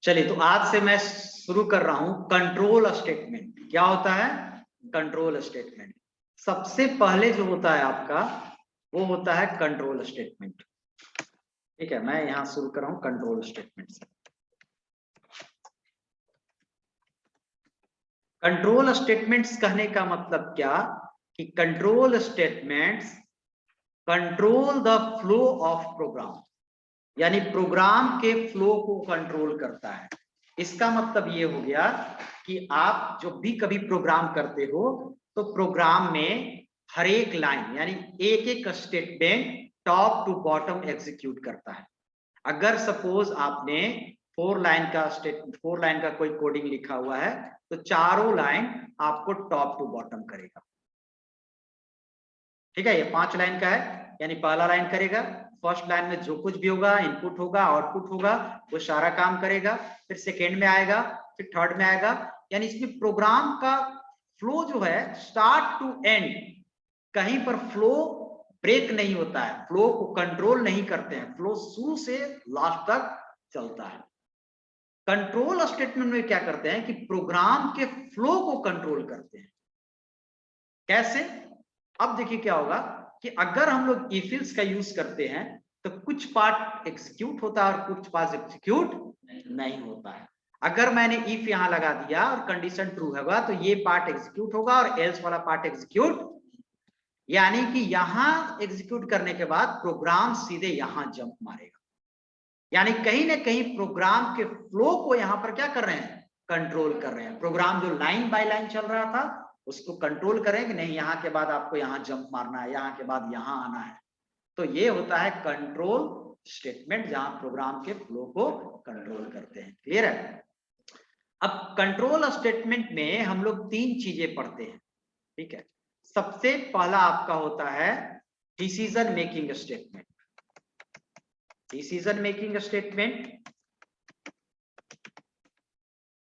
चलिए, तो आज से मैं शुरू कर रहा हूं कंट्रोल स्टेटमेंट। क्या होता है कंट्रोल स्टेटमेंट? सबसे पहले जो होता है आपका वो होता है कंट्रोल स्टेटमेंट। ठीक है, मैं यहां शुरू कर रहा हूं कंट्रोल स्टेटमेंट से। कंट्रोल स्टेटमेंट्स कहने का मतलब क्या कि control statements control the flow of program, यानी प्रोग्राम के फ्लो को कंट्रोल करता है। इसका मतलब ये हो गया कि आप जब भी कभी प्रोग्राम करते हो तो प्रोग्राम में हर एक लाइन यानी एक एक statement top to bottom execute करता है। अगर सपोज आपने 4 लाइन का कोई कोडिंग लिखा हुआ है तो चारों लाइन आपको टॉप टू बॉटम करेगा। ठीक है, ये 5 लाइन का है, यानी पहला लाइन करेगा, फर्स्ट लाइन में जो कुछ भी होगा, इनपुट होगा, आउटपुट होगा, वो सारा काम करेगा। फिर सेकेंड में आएगा, फिर थर्ड में आएगा। यानी इसमें प्रोग्राम का फ्लो जो है स्टार्ट टू एंड, कहीं पर फ्लो ब्रेक नहीं होता है, फ्लो को कंट्रोल नहीं करते हैं, फ्लो शुरू से लास्ट तक चलता है। कंट्रोल स्टेटमेंट में क्या करते हैं कि प्रोग्राम के फ्लो को कंट्रोल करते हैं। कैसे? अब देखिए क्या होगा कि अगर हम लोग इफ एल्स का यूज करते हैं तो कुछ पार्ट एग्जीक्यूट होता है और कुछ पार्ट एग्जीक्यूट नहीं होता है। अगर मैंने इफ यहां लगा दिया और कंडीशन ट्रू होगा तो ये पार्ट एग्जीक्यूट होगा और एल्स वाला पार्ट एग्जीक्यूट, यानी कि यहां एग्जीक्यूट करने के बाद प्रोग्राम सीधे यहां जंप मारेगा। यानी कहीं ना कहीं प्रोग्राम के फ्लो को यहां पर क्या कर रहे हैं, कंट्रोल कर रहे हैं। प्रोग्राम जो लाइन बाय लाइन चल रहा था उसको कंट्रोल करें कि नहीं, यहाँ के बाद आपको यहाँ जंप मारना है, यहाँ के बाद यहाँ आना है। तो ये होता है कंट्रोल स्टेटमेंट, जहां प्रोग्राम के फ्लो को कंट्रोल करते हैं। क्लियर है? अब कंट्रोल स्टेटमेंट में हम लोग 3 चीजें पढ़ते हैं। ठीक है, सबसे पहला आपका होता है decision making statement. Decision making statement,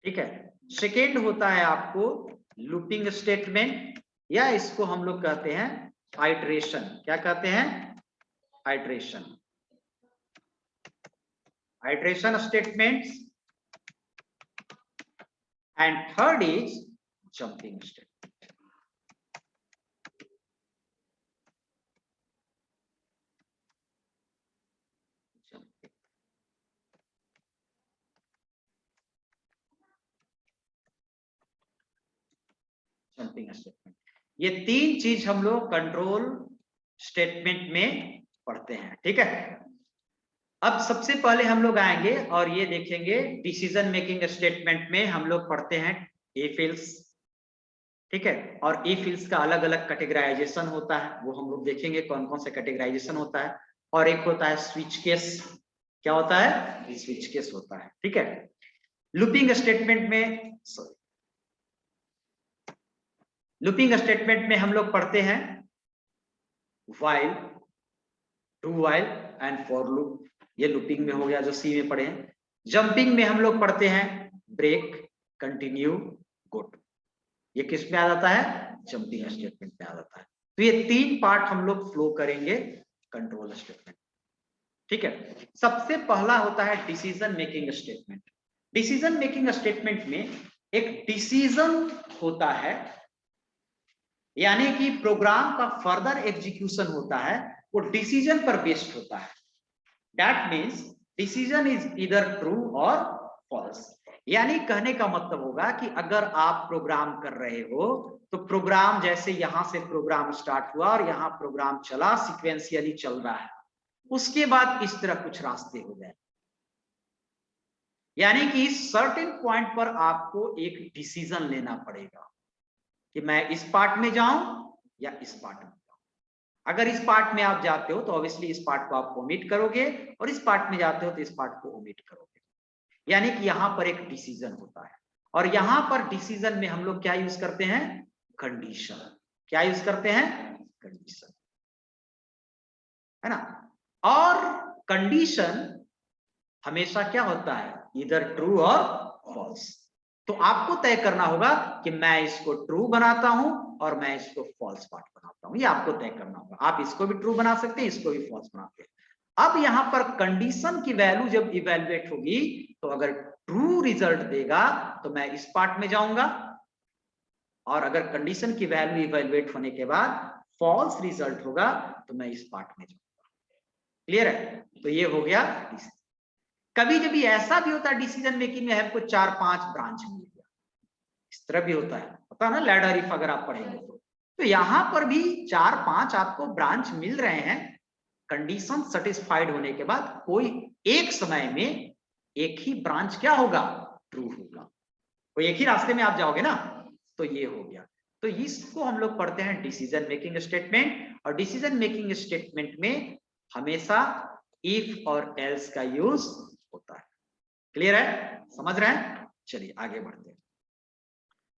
ठीक है। सेकेंड होता है आपको लूपिंग स्टेटमेंट, या इसको हम लोग कहते हैं आइटरेशन। क्या कहते हैं? Iteration. Iteration statements. And third is jumping statement. Jumping statement, ये 3 चीज हम लोग कंट्रोल स्टेटमेंट में पढ़ते हैं। ठीक है, अब सबसे पहले हम लोग आएंगे और ये देखेंगे डिसीजन मेकिंग स्टेटमेंट में हम लोग पढ़ते हैं इफ एल्स। ठीक है, और इफ एल्स का अलग अलग कैटेगराइजेशन होता है, वो हम लोग देखेंगे कौन कौन से कैटेगराइजेशन होता है। और एक होता है स्विच केस। क्या होता है? स्विच केस होता है। ठीक है, लूपिंग स्टेटमेंट में लूपिंग स्टेटमेंट में हम लोग पढ़ते हैं while, do while and for loop. ये लूपिंग में हो गया जो सी में पढ़े हैं। जंपिंग में हम लोग पढ़ते हैं ब्रेक, कंटिन्यू, गो टू। ये किस में आ जाता है? जंपिंग स्टेटमेंट में आ जाता है। तो ये 3 पार्ट हम लोग फ्लो करेंगे कंट्रोल स्टेटमेंट। ठीक है, सबसे पहला होता है decision making statement. Decision making statement में एक डिसीजन होता है, यानी कि प्रोग्राम का फर्दर एग्जीक्यूशन होता है वो डिसीजन पर बेस्ड होता है। दैट मीन्स डिसीजन इज इधर ट्रू और फॉल्स। यानी कहने का मतलब होगा कि अगर आप प्रोग्राम कर रहे हो तो प्रोग्राम जैसे यहां से प्रोग्राम स्टार्ट हुआ और यहां प्रोग्राम चला, सिक्वेंशियली चल रहा है, उसके बाद इस तरह कुछ रास्ते हो गए, यानी कि सर्टेन पॉइंट पर आपको एक डिसीजन लेना पड़ेगा कि मैं इस पार्ट में जाऊं या इस पार्ट में जाऊं। अगर इस पार्ट में आप जाते हो तो ऑब्वियसली इस पार्ट को आप ओमिट करोगे, और इस पार्ट में जाते हो तो इस पार्ट को ओमिट करोगे। यानी कि यहां पर एक डिसीजन होता है, और यहां पर डिसीजन में हम लोग क्या यूज करते हैं? कंडीशन। क्या यूज करते हैं? कंडीशन, है ना। और कंडीशन हमेशा क्या होता है? इधर ट्रू और फॉल्स। तो आपको तय करना होगा कि मैं इसको ट्रू बनाता हूं और मैं इसको फॉल्स पार्ट बनाता हूं। ये आपको तय करना होगा। आप इसको भी ट्रू बना सकते हैं, इसको भी फॉल्स बनाते हैं। अब यहां पर कंडीशन की वैल्यू जब इवेल्युएट होगी तो अगर ट्रू रिजल्ट देगा तो मैं इस पार्ट में जाऊंगा, और अगर कंडीशन की वैल्यू इवेल्युएट होने के बाद फॉल्स रिजल्ट होगा तो मैं इस पार्ट में जाऊंगा। क्लियर है? तो ये हो गया। कभी कभी ऐसा भी होता है डिसीजन मेकिंग में हमको 4-5 ब्रांच मिल गया, इस तरह भी होता है, पता ना लैडर इफ अगर आप पढ़ेंगे तो यहां पर भी 4-5 आपको ब्रांच मिल रहे हैं। कंडीशन सेटिस्फाइड होने के बाद कोई एक समय में एक ही ब्रांच क्या होगा? ट्रू होगा। कोई एक ही रास्ते में आप जाओगे ना, तो ये हो गया। तो इसको हम लोग पढ़ते हैं डिसीजन मेकिंग स्टेटमेंट, और डिसीजन मेकिंग स्टेटमेंट में हमेशा इफ और एल्स का यूज होता है। क्लियर है? समझ रहे हैं? चलिए आगे बढ़ते हैं।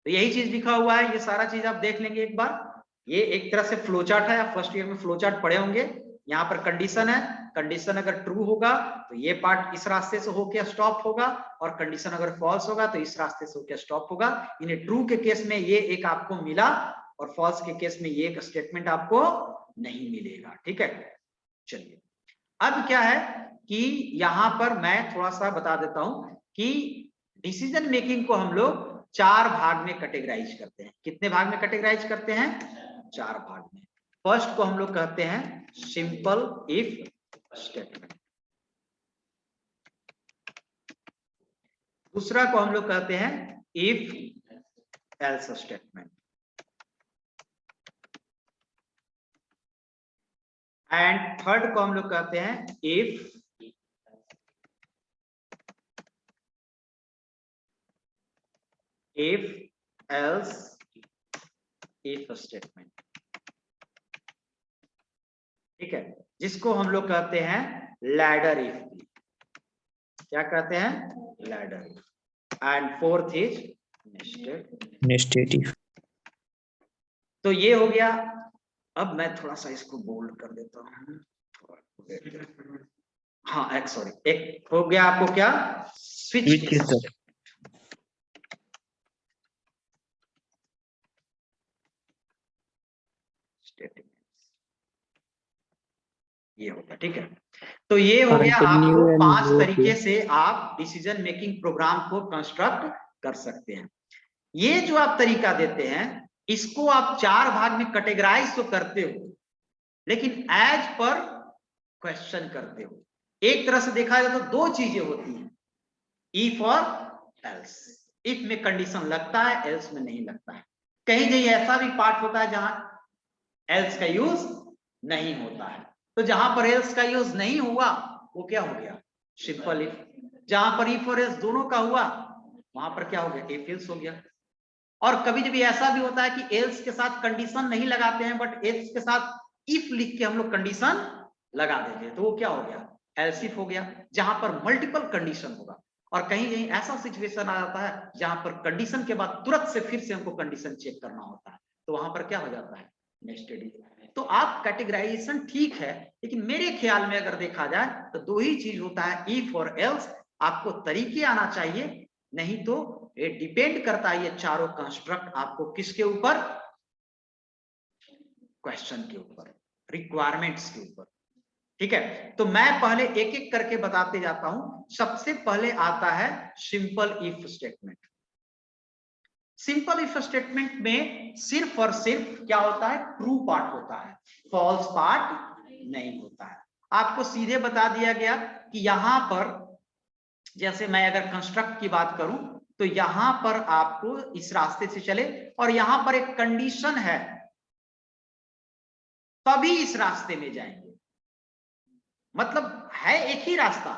तो यही चीज लिखा हुआ है, ये सारा चीज आप देख लेंगे एक बार। ये एक तरह से फ्लो चार्ट है, आप फर्स्ट ईयर में फ्लो चार्ट पढ़े होंगे। यहाँ पर कंडीशन है, कंडीशन अगर ट्रू होगा तो ये पार्ट इस रास्ते से होकर स्टॉप होगा, और कंडीशन अगर फॉल्स होगा तो इस रास्ते से होकर स्टॉप होगा। इन्हें ट्रू के केस में ये एक आपको मिला, और फॉल्स के केस में ये एक स्टेटमेंट आपको नहीं मिलेगा। ठीक है, चलिए अब क्या है कि यहां पर मैं थोड़ा सा बता देता हूं कि डिसीजन मेकिंग को हम लोग 4 भाग में कैटेगराइज करते हैं। कितने भाग में कैटेगराइज करते हैं? 4 भाग में। फर्स्ट को हम लोग कहते हैं सिंपल इफ स्टेटमेंट, दूसरा को हम लोग कहते हैं if else statement, and third को हम लोग कहते हैं इफ एल्स इफ स्टेटमेंट। ठीक है, जिसको हम लोग कहते हैं लैडर इफ। क्या कहते हैं? Ladder if. And fourth is nested if. तो ये हो गया। अब मैं थोड़ा सा इसको बोल्ड कर देता हूं। हाँ, सॉरी, एक हो गया आपको क्या? स्विच। ये होगा। ठीक है, तो ये हो गया आपको 5 तरीके से आप डिसीजन मेकिंग प्रोग्राम को कंस्ट्रक्ट कर सकते हैं। ये जो आप तरीका देते हैं इसको आप 4 भाग में कैटेगराइज तो करते हो, लेकिन एज पर क्वेश्चन करते हो। एक तरह से देखा जाए तो 2 चीजें होती हैं, इफ और एल्स। इफ में कंडीशन लगता है, एल्स में नहीं लगता है। कहीं कहीं ऐसा भी पार्ट होता है जहां एल्स का यूज नहीं होता है, तो जहां पर एल्स का यूज नहीं हुआ वो क्या हो गया? Simple if. जहां पर इफ और एल्स दोनों का हुआ वहां पर क्या हो गया? इफ एल्स हो गया। और कभी कभी ऐसा भी होता है कि एल्स के साथ कंडीशन नहीं लगाते हैं, बट एल्स के साथ इफ लिख के हम लोग कंडीशन लगा देते हैं, तो वो क्या हो गया? एल्स इफ हो गया, जहां पर मल्टीपल कंडीशन होगा। और कहीं कहीं ऐसा सिचुएशन आ जाता है जहां पर कंडीशन के बाद तुरंत से फिर से हमको कंडीशन चेक करना होता है, तो वहां पर क्या हो जाता है? Nested if. तो आप कैटेगराइजेशन ठीक है, लेकिन मेरे ख्याल में अगर देखा जाए तो 2 ही चीज होता है, इफ और एल्स। आपको तरीके आना चाहिए, नहीं तो ये डिपेंड करता है ये चारों कंस्ट्रक्ट आपको किसके ऊपर? क्वेश्चन के ऊपर, रिक्वायरमेंट्स के ऊपर। ठीक है, तो मैं पहले एक एक करके बताते जाता हूं। सबसे पहले आता है simple if statement. Simple if statement में सिर्फ और सिर्फ क्या होता है? ट्रू पार्ट होता है, फॉल्स पार्ट नहीं होता है। आपको सीधे बता दिया गया कि यहां पर जैसे मैं अगर कंस्ट्रक्ट की बात करूं तो यहां पर आपको इस रास्ते से चले और यहां पर एक कंडीशन है, तभी इस रास्ते में जाएंगे। मतलब है एक ही रास्ता,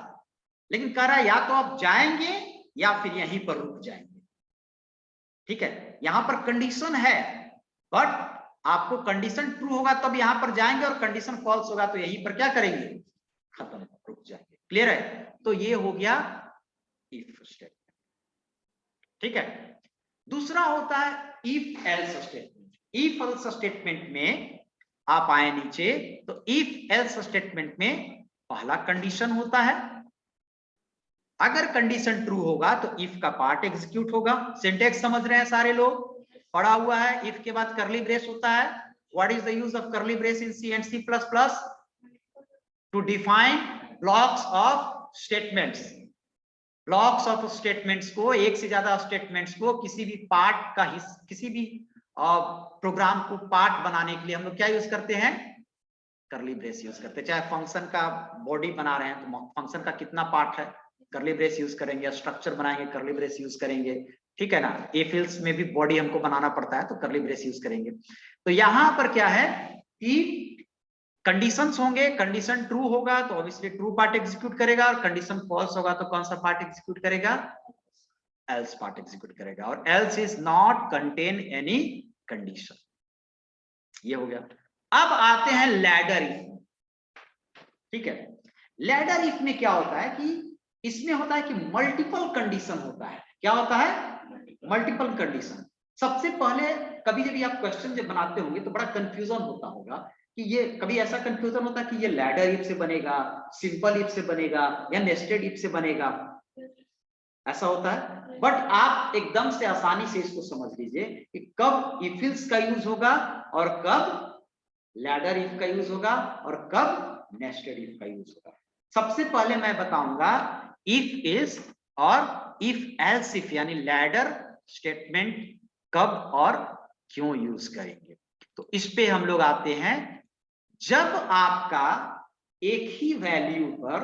लेकिन कह रहा है या तो आप जाएंगे या फिर यहीं पर रुक जाएंगे। ठीक है, यहां पर कंडीशन है, बट आपको कंडीशन ट्रू होगा तब यहां पर जाएंगे, और कंडीशन फॉल्स होगा तो यहीं पर क्या करेंगे? खत्म, रुक जाएंगे। क्लियर है? तो ये हो गया इफ स्टेटमेंट। ठीक है, दूसरा होता है if else statement. If else statement में आप आए नीचे, तो इफ एल्स स्टेटमेंट में पहला कंडीशन होता है। अगर कंडीशन ट्रू होगा तो इफ का पार्ट एग्जीक्यूट होगा। सिंटेक्स समझ रहे हैं सारे लोग? पढ़ा हुआ है। इफ के बाद करली ब्रेस होता है। What is the use of curly brace in C and C plus plus? To define blocks of statements. Blocks of statements को, एक से ज्यादा स्टेटमेंट्स को किसी भी पार्ट का किसी भी प्रोग्राम को पार्ट बनाने के लिए हम लोग क्या यूज करते हैं, करली ब्रेस यूज करते हैं। चाहे फंक्शन का बॉडी बना रहे हैं तो फंक्शन का कितना पार्ट है, करली ब्रेस यूज करेंगे। स्ट्रक्चर बनाएंगे, करली ब्रेस यूज करेंगे, ठीक है ना। इफ एल्स में भी बॉडी हमको बनाना पड़ता है तो करली ब्रेस यूज करेंगे। तो यहां पर क्या है कि कंडीशंस होंगे, कंडीशन ट्रू होगा तो ऑब्वियसली ट्रू पार्ट एग्जीक्यूट करेगा, और कंडीशन फॉल्स होगा तो कौन सा पार्ट एग्जीक्यूट करेगा, एल्स पार्ट एग्जीक्यूट करेगा। और else is not contain any condition. ये हो गया। अब आते हैं लैडर इफ, ठीक है। लैडर इफ में क्या होता है कि इसमें होता है कि मल्टीपल कंडीशन होता है। क्या होता है, मल्टीपल कंडीशन। सबसे पहले कभी जब आप क्वेश्चन जब बनाते होंगे तो बड़ा कंफ्यूजन होता होगा कि ये, कभी ऐसा कंफ्यूजन होता है कि ये लैडर इफ से बनेगा, सिंपल इफ से बनेगा, या नेस्टेड इफ से बनेगा, ऐसा होता है। बट आप एकदम से आसानी से इसको समझ लीजिए कि कब इफ एल्स का यूज होगा और कब लैडर इफ का यूज होगा और कब नेस्टेड इफ का यूज होगा। सबसे पहले मैं बताऊंगा इफ इज और इफ एल्स इफ, यानी लैडर स्टेटमेंट कब और क्यों यूज करेंगे। तो इस पे हम लोग आते हैं, जब आपका एक ही वैल्यू पर,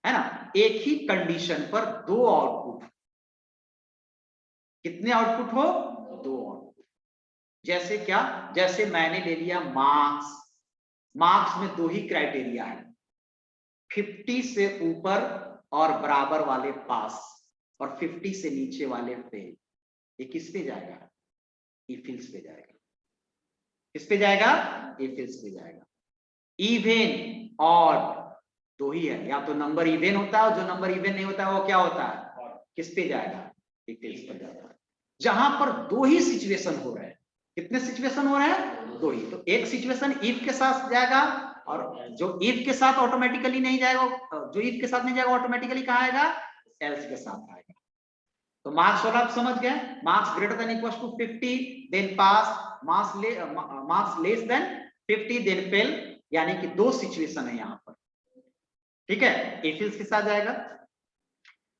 है ना, एक ही कंडीशन पर दो आउटपुट, कितने आउटपुट हो, दो आउटपुट। जैसे क्या, जैसे मैंने ले लिया मार्क्स, मार्क्स में दो ही क्राइटेरिया है, 50 से ऊपर और बराबर वाले पास, और 50 से नीचे वाले फेल। ये किस पे जाएगा, इफ एल्स पे जाएगा। किस पे जाएगा, इफ एल्स पे जाएगा। इवन ऑड दो ही है, या तो नंबर इवन होता है और जो नंबर इवन नहीं होता है वो क्या होता है, किस पे जाएगा, इफ एल्स पर जाता है। जहां पर दो ही सिचुएशन हो रहे हैं, कितने सिचुएशन हो रहे हैं, दो ही। तो एक सिचुएशन इफ के साथ जाएगा, और जो इफ के साथ ऑटोमेटिकली नहीं जाएगा, जो इफ के साथ नहीं जाएगा ऑटोमेटिकली कहां आएगा, एल्स के साथ आएगा। तो मार्क्स वाला आप समझ गए, marks greater than equal to 50 then pass, marks less than 50 then fail, यानी कि दो सिचुएशन है यहां पर, ठीक है। इफ एल्स के साथ जाएगा।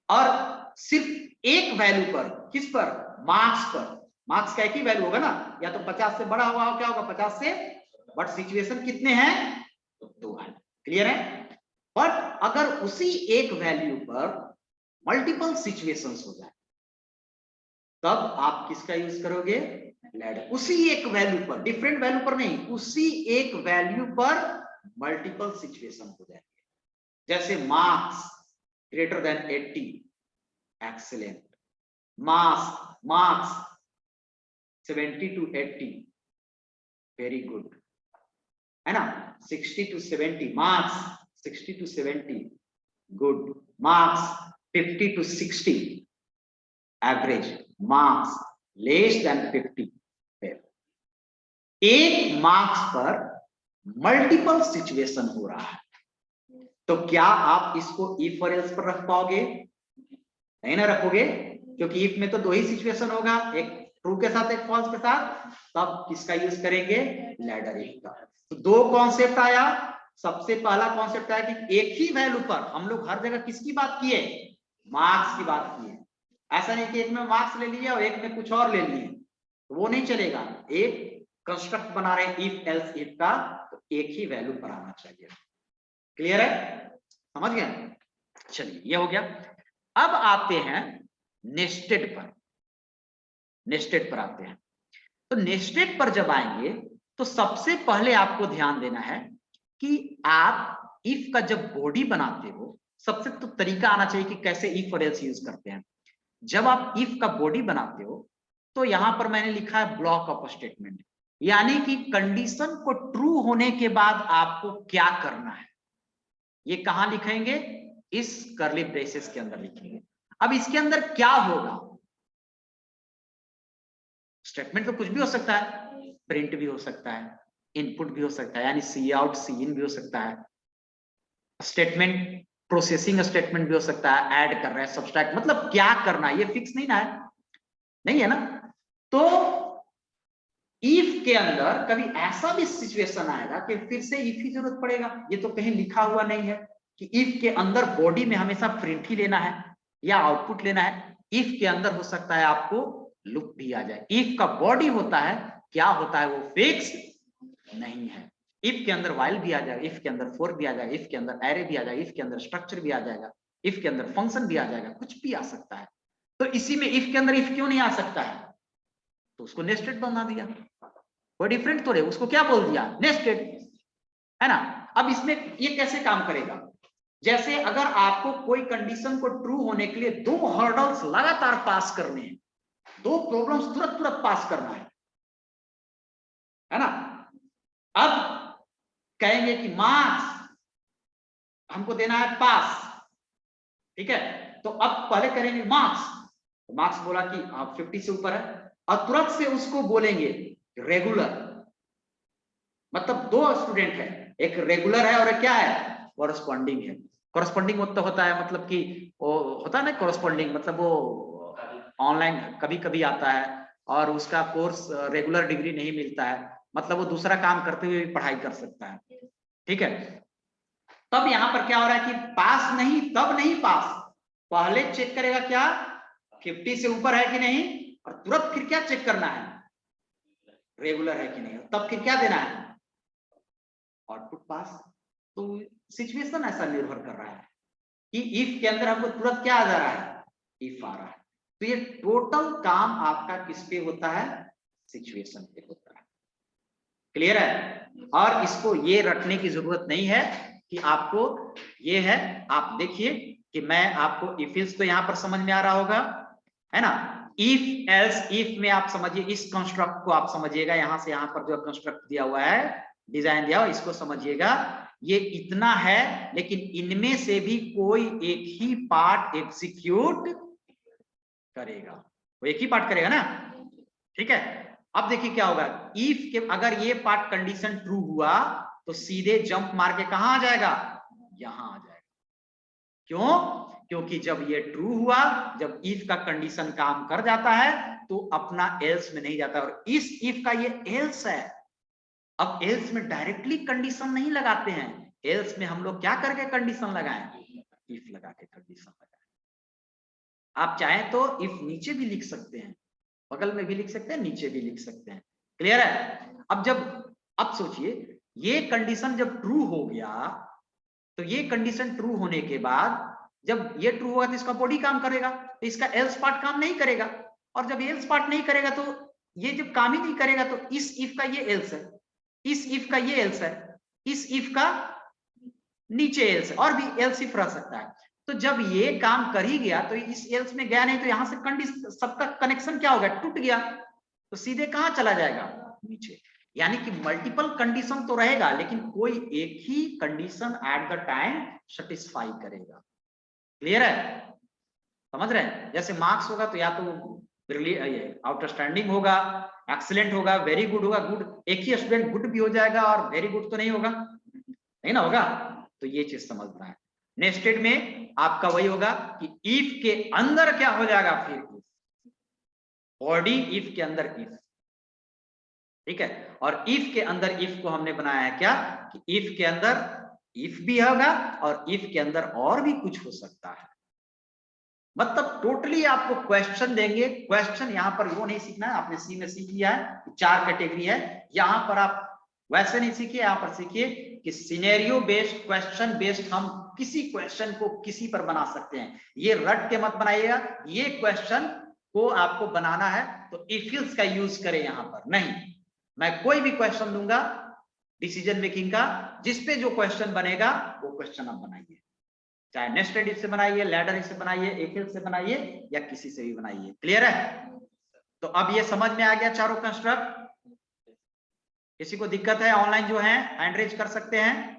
और सिर्फ एक वैल्यू पर, किस पर, मार्क्स पर, मार्क्स का एक ही वैल्यू होगा ना, या तो 50 से बड़ा होगा, क्या होगा, 50 से, बट सिचुएशन कितने हैं, तो दो है। क्लियर है। बट अगर उसी एक वैल्यू पर मल्टीपल सिचुएशंस हो जाए, तब आप किसका यूज करोगे, लैडर। उसी एक वैल्यू पर, डिफरेंट वैल्यू पर नहीं, उसी एक वैल्यू पर मल्टीपल सिचुएशन हो जाएंगे। जैसे marks greater then 80, excellent. Marks 70 to 80, very good, है ना। 60 to 70, marks 60 to 70, good. Marks 50 to 60, average. Marks less than 50, fail. एक मार्क्स पर मल्टीपल सिचुएशन हो रहा है, तो क्या आप इसको इफ और एल्स पर रख पाओगे, नहीं ना रखोगे, क्योंकि इफ में तो दो ही सिचुएशन होगा, एक ट्रू के साथ एक फॉल्स के साथ। तब किसका यूज करेंगे, लैडर इफ का। तो दो कॉन्सेप्ट आया। सबसे पहला कॉन्सेप्ट आया कि एक ही वैल्यू पर हम लोग हर जगह किसकी बात किए, मार्क्स की बात की है। ऐसा नहीं कि एक में मार्क्स ले लिए और एक में कुछ और ले लिए, तो वो नहीं चलेगा। एक कंस्ट्रक्ट बना रहे इफ एल्स इफ का, तो एक ही वैल्यू पर आना चाहिए। क्लियर है, समझ गए। चलिए ये हो गया। अब आते हैं नेस्टेड पर। नेस्टेड पर आते हैं। तो नेस्टेड पर जब आएंगे तो सबसे पहले आपको ध्यान देना है कि आप इफ का जब बॉडी बनाते हो, सबसे तो तरीका आना चाहिए कि कैसे इफ और एल्स यूज करते हैं। जब आप इफ का बॉडी बनाते हो तो यहां पर मैंने लिखा है ब्लॉक ऑफ स्टेटमेंट, यानी कि कंडीशन को ट्रू होने के बाद आपको क्या करना है, ये कहां लिखेंगे, इस कर्ली ब्रेसेस के अंदर लिखेंगे। अब इसके अंदर क्या होगा, स्टेटमेंट तो कुछ भी हो सकता है, प्रिंट भी हो सकता है, इनपुट भी हो सकता है, यानी सी आउट सी इन भी हो सकता है, स्टेटमेंट प्रोसेसिंग स्टेटमेंट भी हो सकता है, ऐड कर रहे हैं, सब्सट्रैक्ट, मतलब क्या करना है ये फिक्स नहीं ना है, नहीं है ना। तो इफ के अंदर कभी ऐसा भी सिचुएशन आएगा कि फिर से इफ ही जरूरत पड़ेगा। ये तो कहीं लिखा हुआ नहीं है कि इफ के अंदर बॉडी में हमेशा प्रिंट ही लेना है या आउटपुट लेना है। इफ के अंदर हो सकता है आपको लूप भी आ जाए। इफ का बॉडी होता है, क्या होता है, वो फिक्स नहीं है। इफ के अंदर वाइल भी आ जाएगा, इफ के अंदर फोर भी आ जाएगा, इफ के अंदर एरे भी आ जाएगा, इफ के अंदर स्ट्रक्चर भी आ जाएगा, इफ के अंदर फंक्शन भी आ जाएगा, कुछ भी आ सकता है। तो इसी में इफ के अंदर इफ क्यों नहीं आ सकता है? तो उसको नेस्टेड बना दिया। कोई डिफरेंट तो नहीं, उसको क्या बोल दिया, नेस्टेड, है ना। अब इसमें ये कैसे काम करेगा? जैसे अगर आपको कोई कंडीशन को ट्रू होने के लिए दो हर्डल्स लगातार पास करने हैं, दो प्रॉब्लम्स तुरंत तुरंत पास करना है ना। अब कहेंगे कि मार्क्स हमको देना है पास, ठीक है। तो अब पहले करेंगे मार्क्स, तो मार्क्स बोला कि आप 50 से ऊपर है, और तुरंत से उसको बोलेंगे रेगुलर। मतलब दो स्टूडेंट है, एक रेगुलर है और एक क्या है, कॉरस्पॉन्डिंग है। कॉरस्पॉन्डिंग तो होता है मतलब कि वो होता है ना, कॉरस्पॉन्डिंग मतलब वो ऑनलाइन कभी कभी आता है और उसका कोर्स रेगुलर डिग्री नहीं मिलता है, मतलब वो दूसरा काम करते हुए भी पढ़ाई कर सकता है, ठीक है। तब यहां पर क्या हो रहा है कि पास नहीं, तब नहीं पास, पहले चेक करेगा क्या 50 से ऊपर है कि नहीं, और तुरंत फिर क्या चेक करना है, रेगुलर है कि नहीं, तब फिर क्या देना है, आउटपुट पास। तो सिचुएशन ऐसा निर्भर कर रहा है कि इफ के अंदर हमको तुरंत क्या आ जा रहा है, इफ आ रहा है। तो ये टोटल काम आपका किस पे होता है, सिचुएशन पे होता है। क्लियर है? और इसको ये रटने की जरूरत नहीं है कि आपको ये है। आप देखिए कि मैं आपको इफ इल्स तो यहां पर समझ में आ रहा होगा, है ना। इफ एल्स इफ में आप समझिए, इस कंस्ट्रक्ट को आप समझिएगा, यहां से यहां पर जो कंस्ट्रक्ट दिया हुआ है, डिजाइन दिया हुआ, इसको समझिएगा। ये इतना है, लेकिन इनमें से भी कोई एक ही पार्ट एग्जीक्यूट करेगा, वो एक ही पार्ट करेगा ना, ठीक है। अब देखिए क्या होगा, इफ के अगर ये पार्ट कंडीशन ट्रू हुआ तो सीधे जंप मार के कहां आ जाएगा, यहां आ जाएगा। क्यों? क्योंकि जब ये ट्रू हुआ, जब इफ का कंडीशन काम कर जाता है तो अपना एल्स में नहीं जाता, और इस इफ का ये एल्स है। अब एल्स में डायरेक्टली कंडीशन नहीं लगाते हैं, एल्स में हम लोग क्या करके कंडीशन लगाएं, इफ लगा के कंडीशन लगाएं। आप चाहें तो इफ नीचे भी लिख सकते हैं, बगल में भी लिख सकते हैं, नीचे भी लिख सकते हैं। क्लियर है? अब सोचिए, ये कंडीशन जब ट्रू हो गया, तो ये कंडीशन ट्रू होने के बाद जब ये ट्रू होगा तो इसका बॉडी काम करेगा, तो इसका एल्स पार्ट काम नहीं करेगा। और जब एल्स पार्ट नहीं करेगा तो ये जब काम ही नहीं करेगा, तो इस इफ का ये एल्स है, इस इफ का ये एल्स है, इस इफ का नीचे एल्स है, और भी एल्स इफ रह सकता है। तो जब ये काम कर ही गया तो इस एल्स में गया नहीं, तो यहां से कंडीशन सबका कनेक्शन क्या हो गया, टूट गया, तो सीधे कहां चला जाएगा, नीचे। यानी कि मल्टीपल कंडीशन तो रहेगा, लेकिन कोई एक ही condition at the time satisfy करेगा। क्लियर है? समझ रहे हैं? जैसे मार्क्स होगा तो या तो आउटस्टैंडिंग होगा, एक्सीलेंट होगा, वेरी गुड होगा। गुड, एक ही स्टूडेंट गुड भी हो जाएगा और वेरी गुड तो नहीं होगा, नहीं ना होगा। तो ये चीज समझना है। नेस्टेड में आपका वही होगा कि इफ के अंदर क्या हो जाएगा, फिर बॉडी इफ के अंदर इफ, ठीक है। और इफ के अंदर इफ को हमने बनाया है क्या, कि इफ के अंदर इफ भी होगा और इफ के अंदर और भी कुछ हो सकता है। मतलब टोटली आपको क्वेश्चन देंगे। क्वेश्चन यहां पर वो नहीं सीखना है, आपने सी में सीख लिया है 4 कैटेगरी है। यहां पर आप वैसे नहीं सीखिए, यहां पर सीखिए कि सिनेरियो बेस्ड, क्वेश्चन बेस्ड, हम किसी क्वेश्चन को किसी पर बना सकते हैं। ये रट के मत बनाइएगा, ये क्वेश्चन को आपको बनाना है तो इफ इल्स का यूज करें। यहां पर नहीं, मैं कोई भी क्वेश्चन दूंगा डिसीजन मेकिंग का, जिसपे जो क्वेश्चन बनेगा वो क्वेश्चन आप बनाइए, चाहे नेस्टेड इफ से बनाइए, लैडर इफ से बनाइए, एक से बनाइए, या किसी से भी बनाइए। क्लियर है? तो अब ये समझ में आ गया चारों कंस्ट्रक्ट। किसी को दिक्कत है, ऑनलाइन जो है हैंड रेज कर सकते हैं।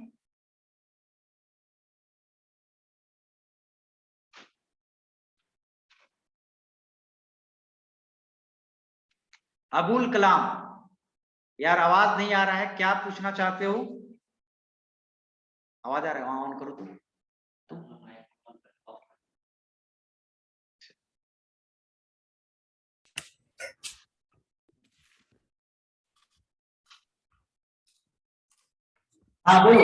अबुल कलाम, यार आवाज नहीं आ रहा है, क्या पूछना चाहते हो? आवाज आ रहा है, वहां ऑन करो तुम। हाँ बोलो।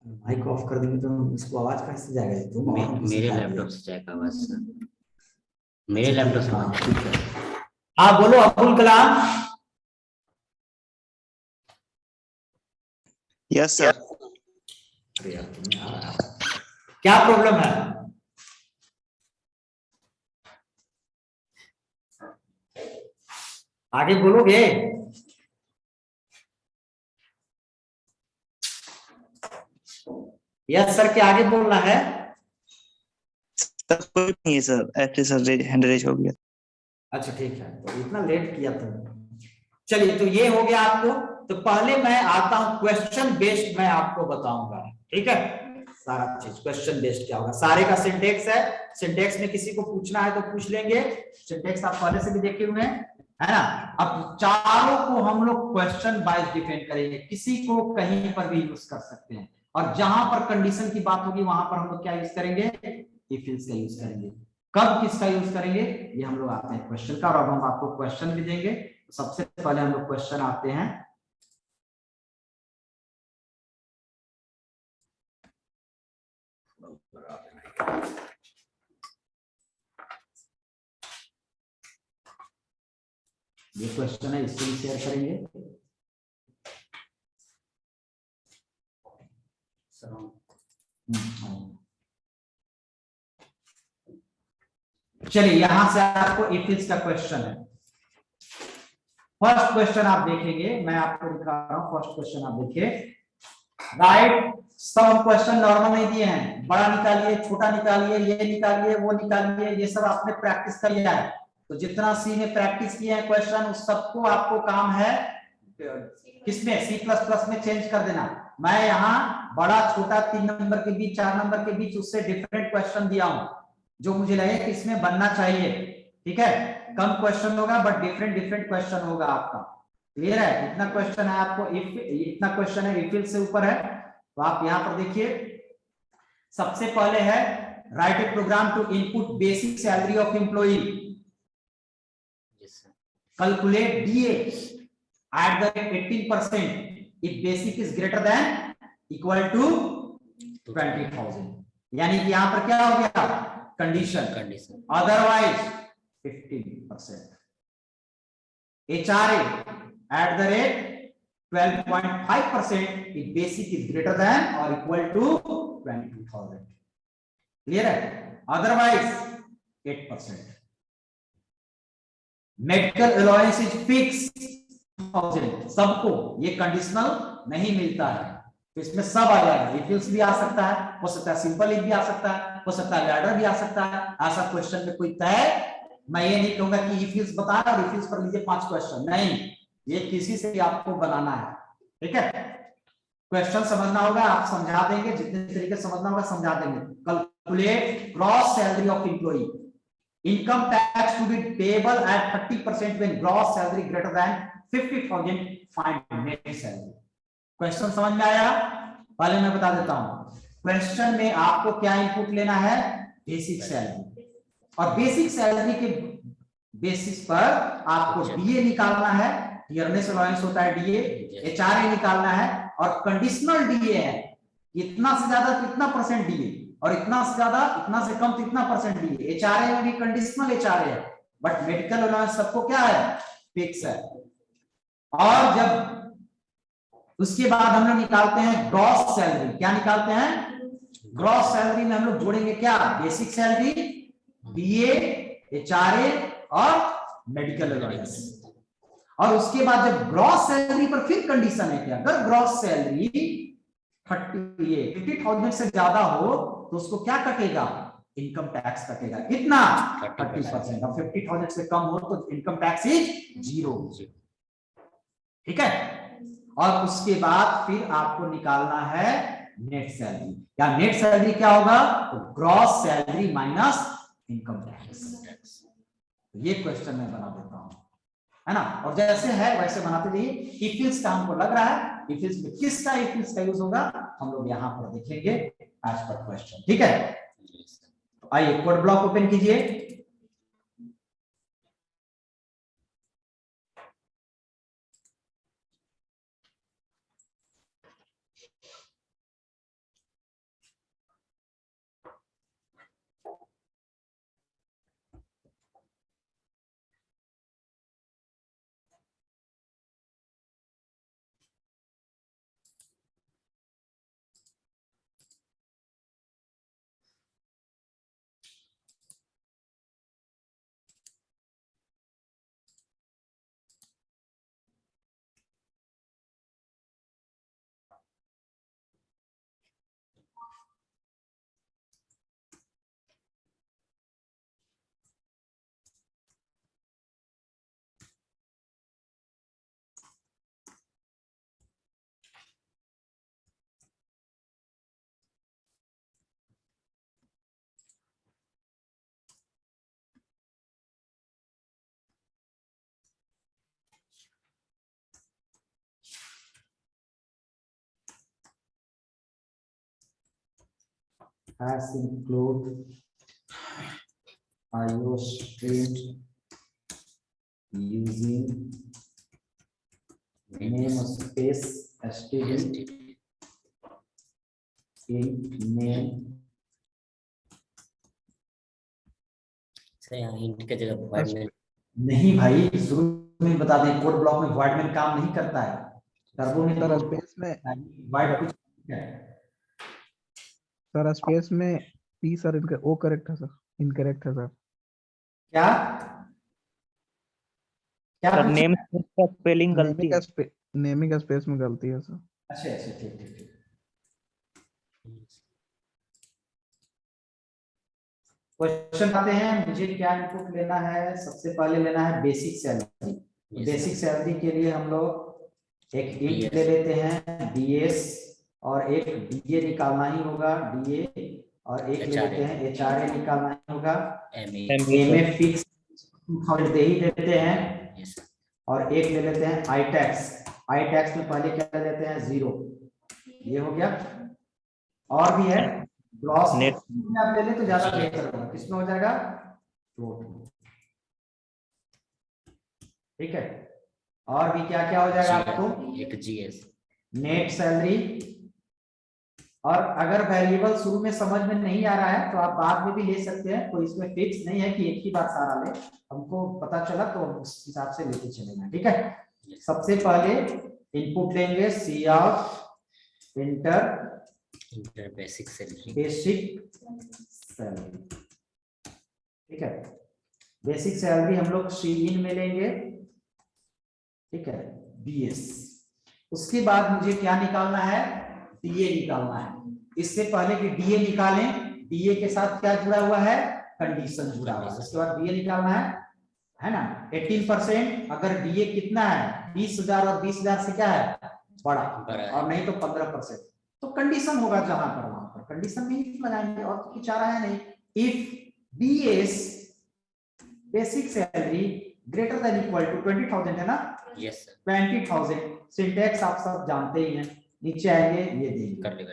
माइक ऑफ कर देंगे तो इसको आवाज कहाँ से जाएगा? तो मेरे लैपटॉप से जाएगा आवाज सर, मेरे लैपटॉप से। ठीक है, हाँ बोलो अब्दुल कलाम। Yes sir. अरे यार तुम्हें आ रहा है, क्या प्रॉब्लम है? आगे बोलोगे? यस सर, क्या आगे बोलना है? सर कोई नहीं है सर, ऐसे सर हैंड रेज हो गया। अच्छा ठीक है, तो इतना लेट किया तुमने। चलिए, तो ये हो गया आपको। तो पहले मैं आता हूं क्वेश्चन बेस्ड, मैं आपको बताऊंगा, ठीक है? सारा चीज क्वेश्चन बेस्ड क्या होगा, सारे का सिंटेक्स है। सिंटेक्स में किसी को पूछना है तो पूछ लेंगे, सिंटेक्स आप पहले से भी देखे हुए हैं, है ना? अब चारों को हम लोग क्वेश्चन वाइज डिफाइन करेंगे, किसी को कहीं पर भी यूज कर सकते हैं, और जहां पर कंडीशन की बात होगी वहां पर हम लोग क्या यूज करेंगे? इफ एल्स का यूज करेंगे। कब किसका यूज करेंगे ये हम लोग आते हैं क्वेश्चन का, और अब हम आपको क्वेश्चन भी देंगे। तो सबसे पहले हम लोग क्वेश्चन आते हैं। ये क्वेश्चन है, इसको भी शेयर करेंगे। चलिए, यहां से आपको इफ एल्स का क्वेश्चन है। फर्स्ट क्वेश्चन आप देखेंगे, मैं आपको दिखा रहा हूं। फर्स्ट क्वेश्चन आप देखिए, राइट। सब क्वेश्चन नॉर्मल नहीं दिए हैं, बड़ा निकालिए, छोटा निकालिए, ये निकालिए, वो निकालिए, ये सब आपने प्रैक्टिस कर लिया है। तो जितना सी ने प्रैक्टिस किए हैं क्वेश्चन, उस सबको आपको काम है किसमें? C++ में चेंज कर देना। मैं यहाँ बड़ा छोटा 3 नंबर के बीच, 4 नंबर के बीच उससे डिफरेंट क्वेश्चन दिया हूं, जो मुझे लगे कि इसमें बनना चाहिए, ठीक है? कम क्वेश्चन होगा बट डिफरेंट डिफरेंट क्वेश्चन होगा आपका। क्लियर है? इतना क्वेश्चन है आपको, इतना क्वेश्चन है इफ से ऊपर है। तो आप यहां पर देखिए, सबसे पहले है write a program to input basic salary of employee, calculate DA at the rate 18% if basic is greater than equal to 20,000। यानी कि यहां पर क्या हो गया? Condition, otherwise 15%। HRA at the rate 12.5% if basic is greater than or equal to 22,000। Clear है? Otherwise 8%। Medical allowance is fixed सबको, ये कंडीशनल नहीं मिलता है, तो इसमें सब आ जाएगा। इफ भी आ सकता है, हो सकता है सिंपल इफ भी आ सकता है, हो सकता है लैडर भी आ सकता है। ऐसा क्वेश्चन में कोई तय, मैं ये नहीं कहूंगा कि इफ बताया और इफ पर लीजिए 5 क्वेश्चन, नहीं, ये किसी से आपको बनाना है, ठीक है? क्वेश्चन समझना होगा, आप समझा देंगे, जितने तरीके समझना होगा समझा देंगे। Calculate gross salary of employee, income tax to be payable at 30% when gross salary greater than 50,000, find net salary. Question समझ में आया? पहले मैं बता देता हूं, क्वेश्चन में आपको क्या इनपुट लेना है? बेसिक सैलरी, और बेसिक सैलरी के बेसिस पर आपको डीए निकालना है, ईयरनेस अलाउंस होता है डीए, एचआरए निकालना है, और कंडीशनल डीए है, इतना से ज्यादा कितना परसेंट डीए, और इतना से ज्यादा, इतना से कम कितना परसेंट डीए। एचआरए में भी कंडीशनल एचआरए है, बट मेडिकल अलाउंस सबको क्या है? फिक्स है। और जब उसके बाद हम लोग निकालते हैं ग्रॉस सैलरी, क्या निकालते हैं? ग्रॉस सैलरी में हम लोग जोड़ेंगे क्या? बेसिक सैलरी, डीए, एचआरए और मेडिकल अलाउंस। और उसके बाद जब ग्रॉस सैलरी पर फिर कंडीशन है कि अगर ग्रॉस सैलरी 50,000 से ज्यादा हो तो उसको क्या कटेगा? इनकम टैक्स कटेगा। कितना? 30%। और 50,000 से कम हो तो इनकम टैक्स इज 0, ठीक है? और उसके बाद फिर आपको निकालना है नेट सैलरी। या नेट सैलरी क्या होगा? तो gross salary minus income tax. ये क्वेश्चन मैं बना देता हूं, है ना? और जैसे है वैसे बनाते जाइए। इफ एल्स का हमको लग रहा है, इफ एल्स में किसका इफ एल्स का यूज होगा हम लोग यहां पर देखेंगे एज पर क्वेश्चन, ठीक है? तो आइए कोड ब्लॉक ओपन कीजिए। has include IOStream using namespace std in name। Sir यहाँ हिंट की जगह void में नहीं भाई, शुरू में बता दें, कोड ब्लॉक में void main काम नहीं करता है, टर्बो में सर स्पेस में void कुछ है। सर स्पेस में पी सर इनका ओ करेक्ट है सर, इनकरेक्ट है सर। क्या क्या सर पूछा? नेम का स्पेलिंग गलती है। नेमिंग स्पेस में गलती है सर। अच्छा अच्छा, ठीक ठीक ठीक। क्वेश्चन आते हैं, मुझे क्या इनपुट लेना है? सबसे पहले लेना है बेसिक सैलरी। बेसिक सैलरी के लिए हम लोग एक इंट ले लेते हैं डीएस, और एक डीए निकालना ही होगा, डीए, और एक ले लेते हैं एचआरए निकालना ही होगा। एमए फिक्स 2000 दे ही देते हैं, और एक ले लेते हैं आई टैक्स। आई टैक्स में पहले क्या ले लेते हैं? 0। ये हो गया। और भी है ग्रॉस नेट में आप ले लें तो ज्यादा बेहतर होगा। किसमें हो जाएगा? फ्लोट। ठीक है। और भी क्या क्या हो जाएगा आपको? एक जीएस, नेट सैलरी। और अगर वेरिएबल शुरू में समझ में नहीं आ रहा है तो आप बाद में भी ले सकते हैं, कोई इसमें फिक्स नहीं है कि एक ही बार सारा ले। हमको पता चला तो उस हिसाब से लेके चलेगा। ठीक है। सबसे पहले इनपुट लेंगे C out enter basic salary. Basic salary. ठीक है। बेसिक सैलरी हम लोग सी इन में लेंगे। ठीक है। बीएस। उसके बाद मुझे क्या निकालना है? डीए निकालना है। इससे पहले कि डीए निकालें, डीए के साथ क्या जुड़ा हुआ है? कंडीशन जुड़ा हुआ है। उसके बाद डीए निकालना है ना। 18%। अगर डीए कितना है? 20,000, और 20,000 से क्या है? बड़ा, और नहीं तो 15%। तो कंडीशन होगा जहां पर, वहां पर कंडीशन नहीं लगाएंगे, और कुछ आ रहा है नहीं। If BS basic salary greater than equal to 20,000 है ना। Yes sir. 20,000 सिंटैक्स आप सब जानते ही हैं। नीचे आएंगे, ये देंगे करली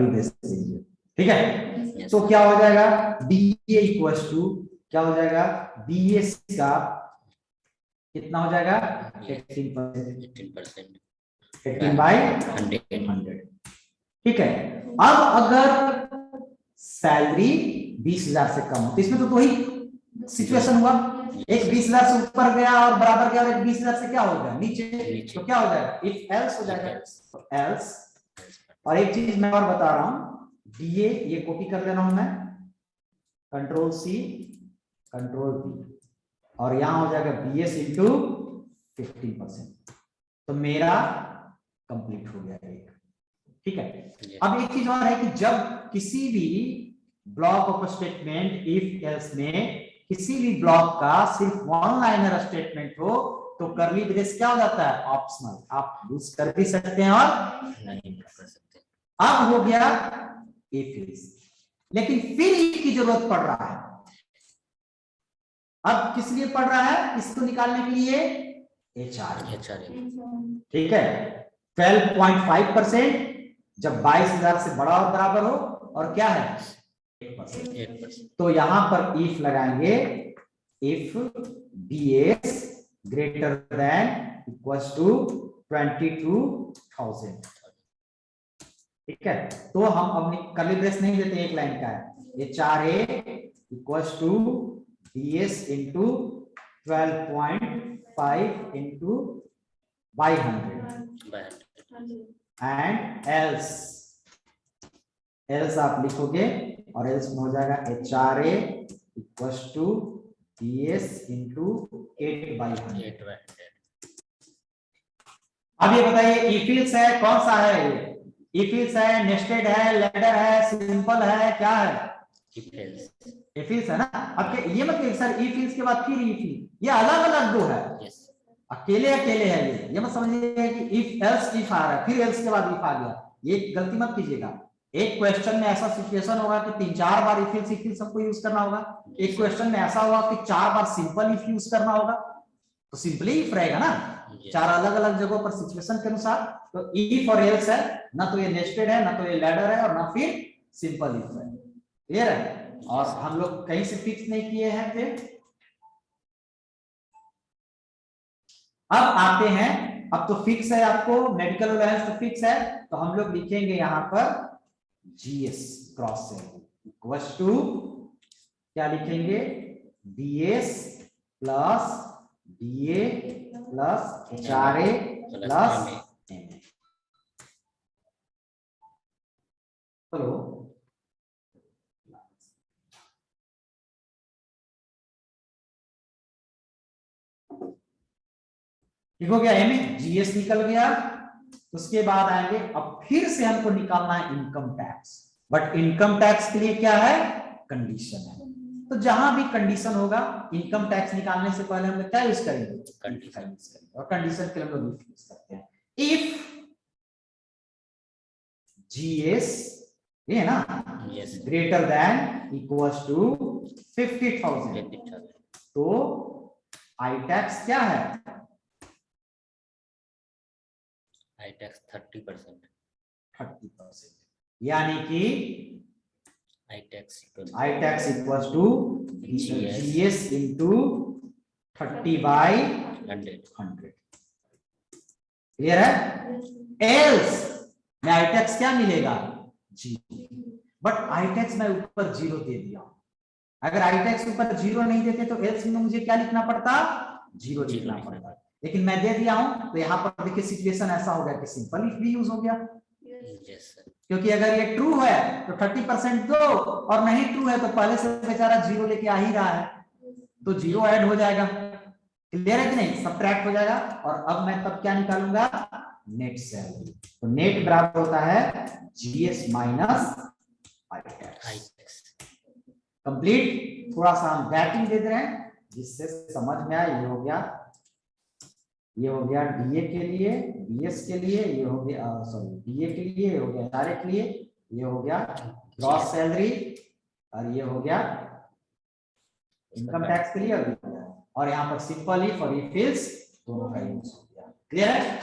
ब्रेस देंगे। ठीक है। तो क्या हो जाएगा? डीए इक्वल्स टू क्या हो जाएगा? बीएस का कितना हो जाएगा? 18%। 18/100। ठीक है। अब अगर सैलरी 20,000 से कम हो तो इसमें तो वही सिचुएशन हुआ, एक 20,000 से ऊपर गया और बराबर गया, और एक 20,000 से क्या हो गया? नीचे। तो क्या हो जाएगा? इफ एल्स हो जाएगा। तो एल्स। और एक चीज मैं और बता रहा हूं, डीए ये कॉपी कर लेना हूं मैं, कंट्रोल सी कंट्रोल वी, और यहां हो जाएगा बीएस इंटू 15%। तो मेरा कंप्लीट हो गया एक। ठीक है। अब एक चीज और है कि जब किसी भी block of statement if else में किसी भी ब्लॉक का सिर्फ वन लाइनर स्टेटमेंट हो तो करली ब्रेस क्या हो जाता है? ऑप्शनल। आप यूज कर भी सकते हैं और नहीं कर सकते। अब हो गया इफ एल्स, लेकिन फिर इफ की जरूरत पड़ रहा है। अब किस लिए पड़ रहा है? इसको निकालने के लिए एचआरए। ठीक है। 12.5% जब 22,000 से बड़ा और बराबर हो, और क्या है? 8%। तो यहां पर इफ लगाएंगे, if BS greater than equals to 22,000। ठीक है। तो हम अब कर्ली ब्रेस नहीं देते, एक लाइन का है। HRA equals to BS into 12.5 into 100 and else आप लिखोगे, और एल्स में हो जाएगा HRA equals to BS into 8/100। अब ये बताइए इफ है, कौन सा है ये? इफ है, नेस्टेड है, लैडर है, सिंपल है, क्या है? इफ है ना। अब ये मत कहिए सर इफ के बाद फिर इफ, ये अलग अलग दो है। अकेले अकेले है ये मत समझिए कि इफ एल्स इफ आ रहा है फिर एल्स के बाद इफ आ गया, ये गलती मत कीजिएगा। एक क्वेश्चन में ऐसा सिचुएशन होगा कि 3-4 बार इफ एल्स हमको यूज करना होगा। एक क्वेश्चन में ऐसा होगा कि 4 बार सिंपल इफ यूज करना होगा, तो सिंपली इफ रहेगा ना। 4 अलग अलग जगहों पर सिचुएशन के अनुसार। तो इफ और एल्स है ना, तो ये नेस्टेड है, ना तो ये लैडर है, और ना फिर सिंपल इफ है। क्लियर है? और हम लोग कहीं से फिक्स नहीं किए हैं फिर। अब आते हैं, अब तो फिक्स है, आपको मेडिकल अलाउंस तो फिक्स है, तो हम लोग लिखेंगे यहां पर GS gross sal equals to क्या लिखेंगे, DS plus DA plus HRA plus MA. Hello, ठीक हो गया, एमए जीएस निकल गया। उसके बाद आएंगे, अब फिर से हमको निकालना है income tax, but income tax के लिए क्या है, कंडीशन है। तो जहां भी कंडीशन होगा, इनकम टैक्स निकालने से पहले हम लोग क्या यूज करेंगे, कंडीशन यूज करेंगे। और कंडीशन के लिए हम लोग यूज करते हैं इफ जीएस, ये है ना, yes greater than equals to 50,000, तो आई टैक्स क्या है, आई टैक्स 30%, 30%, यानी कि I tax equals to GS into 30/100। Clear है? एल्स में आई टैक्स क्या मिलेगा, जीरो, बट आई टैक्स मैं ऊपर जीरो दे दिया। अगर आई टैक्स ऊपर जीरो नहीं देते तो एल्स में मुझे क्या लिखना पड़ता, जीरो लिखना पड़ता, लेकिन मैं दे दिया हूं, तो यहाँ पर देखिए सिचुएशन ऐसा हो गया कि सिंपल इफ भी यूज हो गया। क्योंकि अगर ये ट्रू है तो 30% दो, और नहीं ट्रू है तो पहले से बेचारा जीरो लेके आ ही रहा है, तो जीरो ऐड हो जाएगा। क्लियर है कि नहीं, सब्ट्रैक्ट हो जाएगा। और अब मैं तब क्या निकालूंगा, नेट सैलरी। तो नेट बराबर होता है जीएस माइनस आई टैक्स। कंप्लीट। थोड़ा सा हम बैटिंग दे रहे हैं जिससे समझ में आए। ये हो गया, ये हो गया डीए के लिए, डीएस के लिए, ये हो गया सॉरी डीए के लिए, ये हो गया सारे के लिए, ये हो गया ग्रॉस सैलरी, और ये हो गया इनकम टैक्स के लिए, और यहाँ पर सिंपल इफ और इफ एल्स दोनों का यूज हो गया। क्लियर है?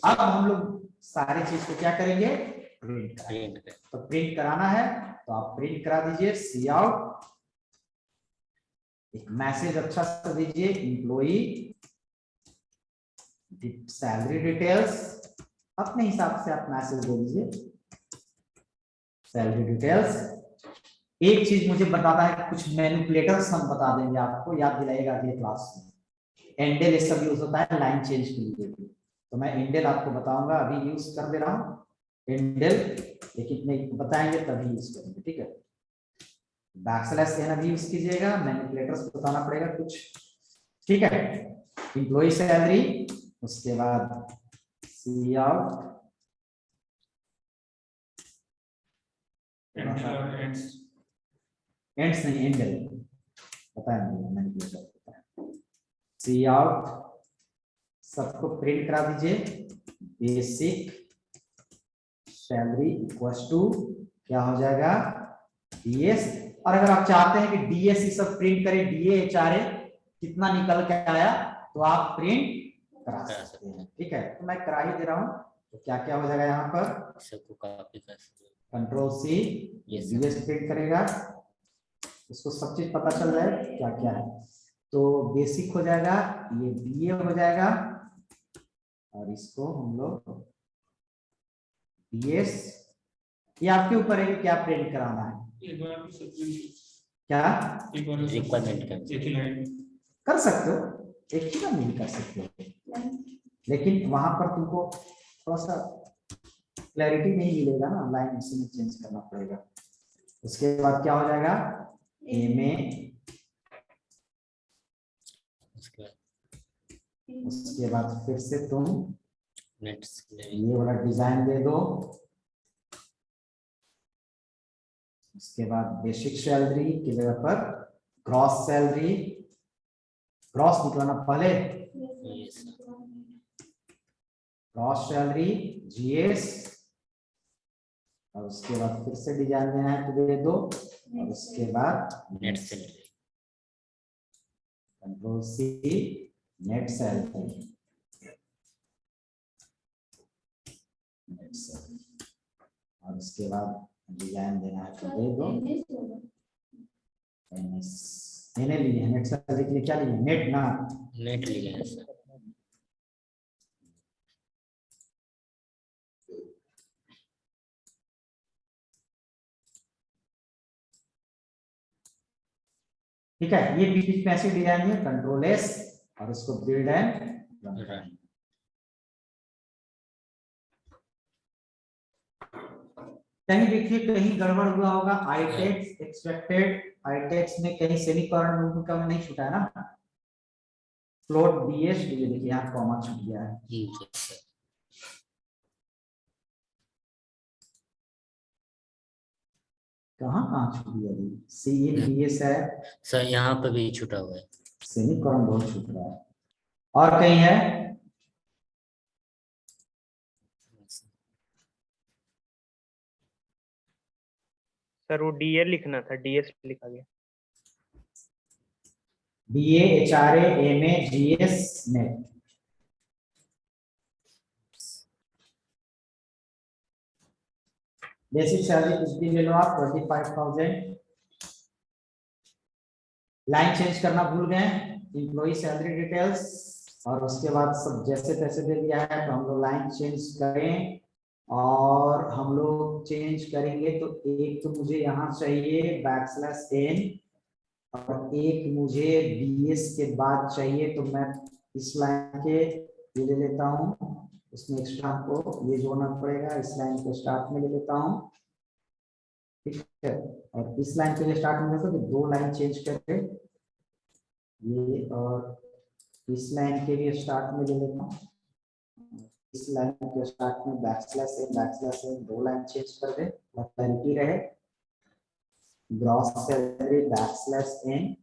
अब हम लोग सारी चीज को क्या करेंगे, प्रिंट करेंगे। तो प्रिंट कराना है तो आप प्रिंट करा दीजिए, सी आउट, एक मैसेज अच्छा सा दीजिए, एम्प्लॉई सैलरी डिटेल्स, अपने हिसाब से आप मैसेज दे दीजिए सैलरी डिटेल्स। एक चीज मुझे बताता है, कुछ मैनिपुलेटर्स हम बता देंगे आपको, याद दिलाएगा अगले क्लास में। एंडेल ये सब यूज होता है लाइन चेंज के लिए, तो मैं एंडेल आपको बताऊंगा, अभी यूज कर दे रहा हूँ एंडेल, लेकिन नहीं बताएंगे तभी यूज करेंगे, ठीक है। बैकस्लैश एन अभी यूज कीजिएगा, मैनिपुलेटर्स बताना पड़ेगा कुछ, ठीक है। एम्प्लॉई सैलरी, उसके बाद सी आउट, एंड्स नहीं एंडल बताएंगे, मैनिपुलेटर सी आउट, सबको प्रिंट करा दीजिए, बेसिक सैलरी इक्वल्स टू क्या हो जाएगा, डीएस। और अगर आप चाहते हैं कि डीएस ही सब प्रिंट करें, डीए एचआरए कितना निकल के आया, तो आप प्रिंट करा सकते हैं, ठीक है। तो मैं करा ही दे रहा हूं, तो क्या क्या हो जाएगा यहाँ पर, सबको कॉपी कर सकते, कंट्रोल सी, डीएस प्रिंट करेगा, इसको सब चीज पता चल जाए क्या क्या है। तो बेसिक हो जाएगा, ये डीए हो जाएगा, और इसको हम लोग डीएस, ये आपके ऊपर है कि क्या प्रिंट कराना है, क्या रिक्वायरमेंट कर सकते हो, एक ही काम नहीं कर सकते हो, लेकिन वहां पर तुमको थोड़ा सा क्लैरिटी नहीं मिलेगा ना, लाइन इसी में चेंज करना पड़ेगा। उसके बाद क्या हो जाएगा, एमए, उसके बाद फिर से तुम ये वाला डिजाइन दे दो, उसके बाद बेसिक सैलरी की जगह पर ग्रॉस सैलरी, ग्रॉस निकलाना पहले, ग्रॉस सैलरी जीएस, और उसके बाद फिर से डिजाइन देना है तो दे दो, और उसके बाद net salary, control C, net salary, और उसके बाद डिजाइन देना है तो दे दो, मैंने लिए हैं नेट सैलरी के लिए, क्या लिए नेट ना नेट लिए हैं सर। ठीक है। ये बीच बीच में ऐसे डिजाइन है, कंट्रोल एस और इसको बिल्ड एंड रन। कहीं देखिए कहीं गड़बड़ हुआ होगा, आईटेक्स एक्सपेक्टेड, आईटेक्स में कहीं सेमीकोलन का नहीं छूटा है ना, फ्लोट बीएस, ये देखिए यहाँ कॉमा छूट गया है। जी सर। कहाँ कहाँ छूट गया जी, सी इन बीएस है सर यहाँ पे भी छूटा हुआ है। सेमीकोलन बहुत छूट रहा है, और कहीं है सर वो डीएल लिखना था, डीएस लिखा गया। BA HRA MA GS net. Basic salary कुछ भी ले लो आप 25,000। लाइन चेंज करना भूल गए, एम्प्लॉय सैलरी डिटेल्स, और उसके बाद सब जैसे तैसे दे दिया है, तो हम लोग लाइन चेंज करें, और हम लोग चेंज करेंगे तो एक तो मुझे यहाँ चाहिए बैकस्लैश एन, और एक मुझे बीएस के बाद चाहिए, तो मैं इस लाइन के ये ले लेता हूँ, उसमें एक्स्ट्रा को ये जोड़ना पड़ेगा, इस लाइन को स्टार्ट में ले लेता हूँ, ठीक है। और इस लाइन के लिए स्टार्ट में तो दो लाइन चेंज करके ये, और इस लाइन के लिए स्टार्ट में ले लेता हूँ, इस लाइन के स्टार्ट में बैकस्लैश एन दो लाइन चेंज कर दे, क्लैरिटी रहे। ग्रॉस सैलरी बैकस्लैश एन,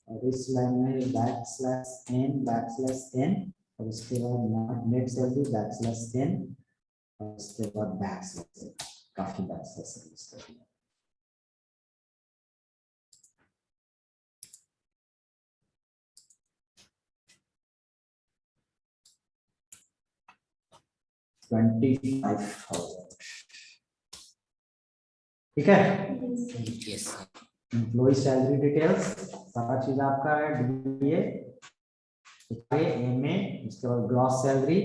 और इस लाइन में बैकस्लैश एन, और उसके बाद नेट सैलरी बैकस्लैश एन, और उसके बाद बैकस्लैश एन। काफी बैकस्लैश एन। ठीक है। Yes sir. Employ salary details सारा चीज आपका है, डीए एमए, उसके बाद ग्रॉस सैलरी,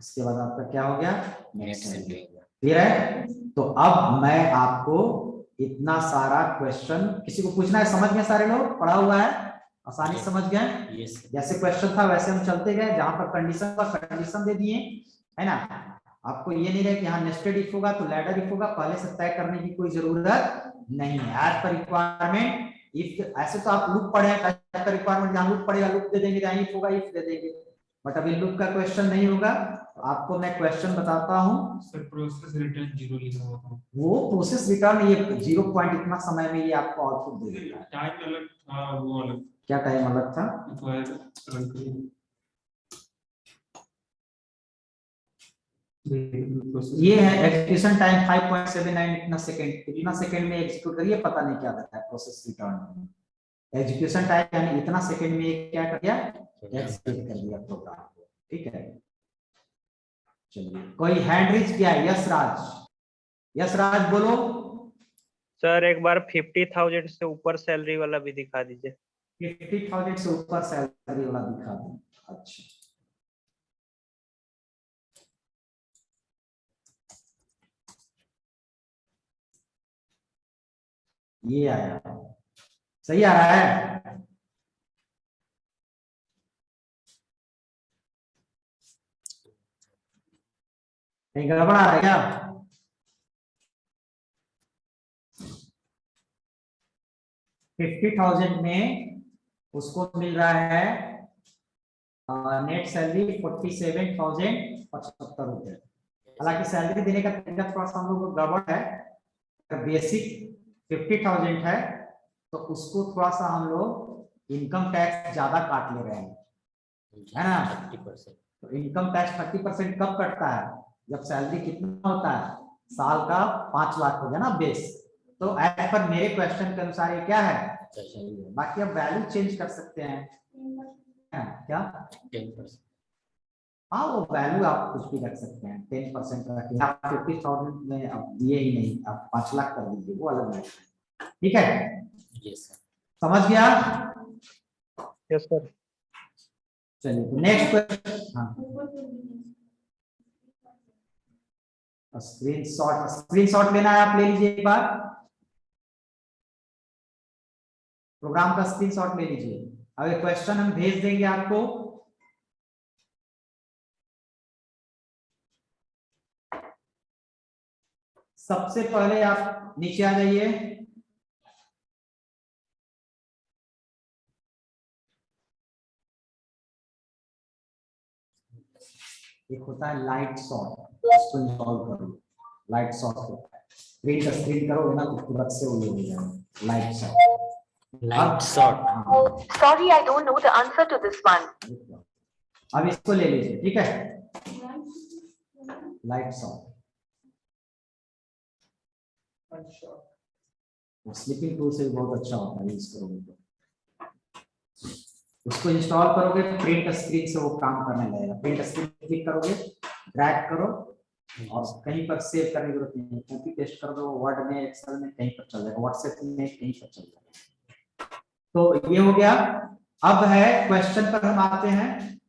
उसके बाद आपका क्या हो गया नेट सैलरी। क्लियर है। तो अब मैं आपको इतना सारा क्वेश्चन, किसी को पूछना है, समझ गए सारे लोग, पढ़ा हुआ है, आसानी से समझ गए। यस जैसे क्वेश्चन था वैसे हम चलते गए, जहां पर कंडीशन का कंडीशन दे दिए है ना। आपको ये नहीं रहे कि यहाँ नेस्टेड इफ होगा तो लैडर इफ होगा, पहले से तय करने की कोई जरूरत नहीं है। एज पर रिक्वायरमेंट इफ, ऐसे तो आप लूप पढ़े हैं, एज पर रिक्वायरमेंट जहां लूप पड़ेगा लूप दे देंगे, जहां इफ होगा इफ दे देंगे, बट अभी लूप का क्वेश्चन नहीं होगा। तो आपको मैं क्वेश्चन बताता हूँ। सर प्रोसेस रिटर्न 0 लिखा हुआ था, वो प्रोसेस रिटर्न ये 0 पॉइंट इतना समय में ये आपको आउटपुट दे देगा। टाइम अलग था, वो अलग क्या टाइम अलग था? ये है एग्जीक्यूशन टाइम 5.79 इतना सेकंड में एग्जीक्यूट करिए, पता नहीं क्या देता है प्रोसेस रिटर्न। एग्जीक्यूशन टाइम यानी इतना सेकंड में क्या कर दिया, एग्जीक्यूट कर दिया प्रोग्राम को। ठीक है, चलिए कोई हैंड रेज किया है? यस राज बोलो। सर एक बार 50,000 से ऊपर सैलरी वाला भी दिखा दीजिए। 50,000 से ऊपर सैलरी वाला दिखा दो। अच्छा ये आया, सही आ रहा है। कहीं गड़बड़ आ रहा है क्या? $50,000 में उसको मिल रहा है नेट सैलरी 47,075 रुपए। हालांकि सैलरी देने का तरीका थोड़ा सा हम लोग को गड़बड़ है। बेसिक 50,000 है तो उसको थोड़ा सा हम लोग इनकम टैक्स ज्यादा काट ले रहे हैं, है ना। 30%। तो इनकम टैक्स 30% कब कटता है? जब सैलरी कितना होता है, साल का 5 लाख हो गया ना बेस। तो एज पर मेरे क्वेश्चन के अनुसार ये क्या है, सही है। बाकी अब वैल्यू चेंज कर सकते हैं, क्या 10%। हाँ वो वैल्यू आप कुछ भी रख सकते हैं, 10% रखिए। आप 50,000 में अब दिए ही नहीं, आप 5 लाख कर दीजिए, वो अलग मैटर है। ठीक है, यस सर। समझ गया? Yes sir. चलिए तो नेक्स्ट क्वेश्चन। हाँ स्क्रीनशॉट लेना है, आप ले लीजिए एक बार, प्रोग्राम का स्क्रीनशॉट ले लीजिए। अब एक क्वेश्चन हम भेज देंगे आपको, सबसे पहले आप नीचे आ जाइए। एक होता है लाइट शॉट, उसको इंस्टॉल करो। लाइट शॉट होता है, प्रिंट स्क्रीन करोगे ना तो तुरंत से वो हो जाएगा light shot. Light shot. Sorry, I don't know the answer to this one. अब इसको ले लीजिए, ठीक है, लाइट शॉट। स्लीपिंग टूल से भी बहुत अच्छा होता है, यूज करोगे तो। उसको इंस्टॉल करोगे तो प्रिंट स्क्रीन से वो काम करने लगेगा। प्रिंट स्क्रीन क्लिक करोगे, ड्रैग करो और कहीं पर सेव करने की जरूरत नहीं है, कॉपी पेस्ट कर दो, वर्ड में, एक्सेल में, कहीं पर चल जाएगा, व्हाट्सएप में कहीं पर चल जाएगा। तो ये हो गया। अब है क्वेश्चन पर हम आते हैं।